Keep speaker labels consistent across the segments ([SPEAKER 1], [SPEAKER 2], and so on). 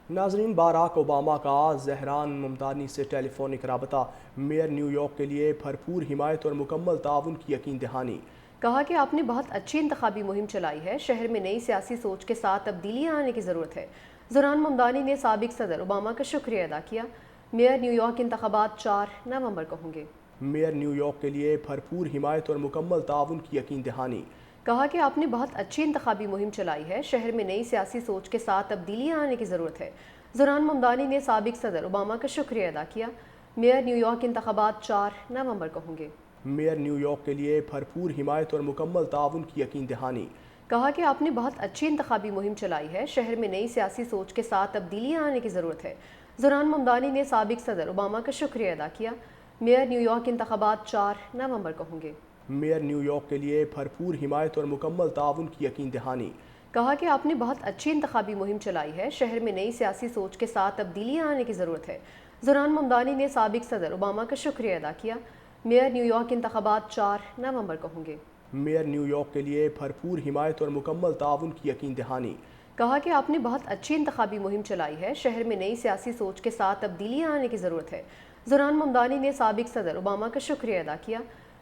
[SPEAKER 1] ناظرین، Barack Obama کا زہران ممدانی سے ٹیلی فونک رابطہ، میئر نیو یارک کے لیے بھرپور حمایت اور مکمل تعاون کی یقین دہانی۔
[SPEAKER 2] کہا کہ آپ نے بہت اچھی انتخابی مہم چلائی ہے، شہر میں نئی سیاسی سوچ کے ساتھ تبدیلیاں آنے کی ضرورت ہے۔ زہران ممدانی نے سابق صدر اوباما کا شکریہ ادا کیا۔ میئر نیو یارک انتخابات 4 نومبر کو ہوں گے۔
[SPEAKER 1] میئر نیو یارک کے لیے بھرپور حمایت اور مکمل تعاون کی یقین دہانی۔
[SPEAKER 2] کہا کہ آپ نے بہت اچھی انتخابی مہم چلائی ہے، شہر میں نئی سیاسی سوچ کے ساتھ تبدیلیاں آنے کی ضرورت ہے۔ زہران ممدانی نے سابق صدر اوباما کا شکریہ ادا کیا۔ میئر نیو یارک انتخابات 4 نومبر کو ہوں گے۔
[SPEAKER 1] میئر نیو یارک کے لیے بھرپور حمایت اور مکمل تعاون کی یقین دہانی۔
[SPEAKER 2] کہا کہ آپ نے بہت اچھی انتخابی مہم چلائی ہے، شہر میں نئی سیاسی سوچ کے ساتھ تبدیلیاں آنے کی ضرورت ہے۔ زہران ممدانی نے سابق صدر اوباما کا شکریہ ادا کیا۔ میئر نیو یارک انتخابات 4 نومبر کو ہوں گے۔
[SPEAKER 1] میئر نیو یارک کے لیے بھرپور حمایت اور مکمل تعاون کی یقین دہانی۔
[SPEAKER 2] کہا کہ آپ نے بہت اچھی انتخابی مہم چلائی ہے، شہر میں نئی سیاسی سوچ کے ساتھ تبدیلیاں آنے کی ضرورت ہے۔ زہران ممدانی نے سابق صدر اوباما کا شکریہ ادا کیا۔ میئر نیو یارک انتخابات 4 نومبر کو ہوں گے۔
[SPEAKER 1] میئر نیو یارک کے لیے بھرپور حمایت اور مکمل تعاون کی یقین دہانی۔
[SPEAKER 2] کہا کہ آپ نے بہت اچھی انتخابی مہم چلائی ہے، شہر میں نئی سیاسی سوچ کے ساتھ تبدیلیاں آنے کی ضرورت ہے۔ زہران ممدانی نے سابق صدر اوباما کا شکریہ ادا کیا۔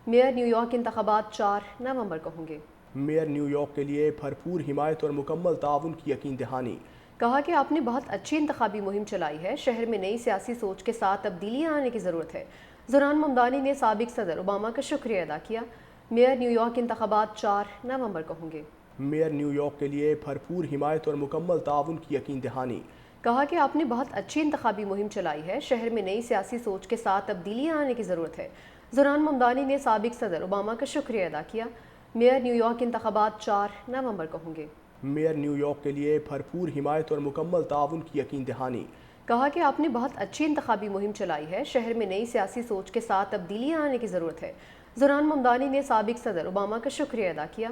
[SPEAKER 2] میئر نیو یارک انتخابات 4 نومبر کو ہوں گے۔
[SPEAKER 1] میئر نیو یارک کے لیے بھرپور حمایت اور مکمل تعاون کی یقین دہانی۔
[SPEAKER 2] کہا کہ آپ نے بہت اچھی انتخابی مہم چلائی ہے، شہر میں نئی سیاسی سوچ کے ساتھ تبدیلیاں آنے کی ضرورت ہے۔ زہران ممدانی نے سابق صدر اوباما کا شکریہ ادا کیا۔ میئر نیو یارک انتخابات 4 نومبر کو ہوں گے۔
[SPEAKER 1] میئر نیو یارک کے لیے بھرپور حمایت اور مکمل تعاون کی یقین دہانی۔
[SPEAKER 2] کہا کہ آپ نے بہت اچھی انتخابی مہم چلائی ہے، شہر میں نئی سیاسی سوچ کے ساتھ تبدیلیاں آنے کی ضرورت ہے۔ زہران ممدانی نے سابق صدر اوباما کا شکریہ ادا کیا۔ میئر نیو یارک انتخابات 4 نومبر کو ہوں گے۔
[SPEAKER 1] میئر نیو یارک کے لیے بھرپور حمایت اور مکمل تعاون کی یقین دہانی۔
[SPEAKER 2] کہا کہ آپ نے بہت اچھی انتخابی مہم چلائی ہے، شہر میں نئی سیاسی سوچ کے ساتھ تبدیلیاں آنے کی ضرورت ہے۔ زہران ممدانی نے سابق صدر اوباما کا شکریہ ادا کیا۔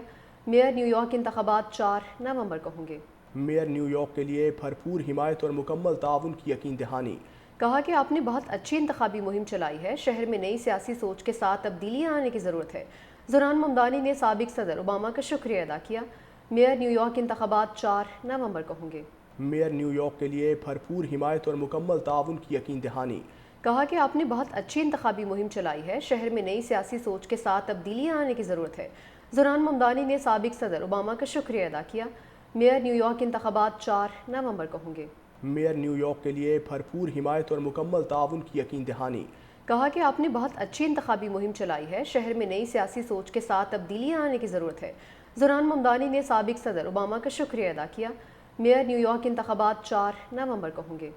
[SPEAKER 2] میئر نیو یارک انتخابات 4 نومبر کو ہوں گے۔
[SPEAKER 1] میئر نیو یارک کے لیے بھرپور حمایت اور مکمل تعاون کی یقین دہانی۔
[SPEAKER 2] کہا کہ آپ نے بہت اچھی انتخابی مہم چلائی ہے، شہر میں نئی سیاسی سوچ کے ساتھ تبدیلیاں آنے کی ضرورت ہے۔ زہران ممدانی نے سابق صدر اوباما کا شکریہ ادا کیا۔ میئر نیو یارک انتخابات 4 نومبر کو ہوں گے۔
[SPEAKER 1] میئر نیو یارک کے لیے بھرپور حمایت اور مکمل تعاون کی یقین دہانی۔
[SPEAKER 2] کہا کہ آپ نے بہت اچھی انتخابی مہم چلائی ہے، شہر میں نئی سیاسی سوچ کے ساتھ تبدیلیاں آنے کی ضرورت ہے۔ زہران ممدانی نے سابق صدر اوباما کا شکریہ ادا کیا۔ میئر نیو یارک انتخابات 4 نومبر کو ہوں گے۔
[SPEAKER 1] میئر نیو یارک کے لیے بھرپور حمایت اور مکمل تعاون کی یقین دہانی۔
[SPEAKER 2] کہا کہ آپ نے بہت اچھی انتخابی مہم چلائی ہے، شہر میں نئی سیاسی سوچ کے ساتھ تبدیلیاں آنے کی ضرورت ہے۔ زہران ممدانی نے سابق صدر اوباما کا شکریہ ادا کیا۔ میئر نیو یارک انتخابات 4 نومبر کو ہوں گے۔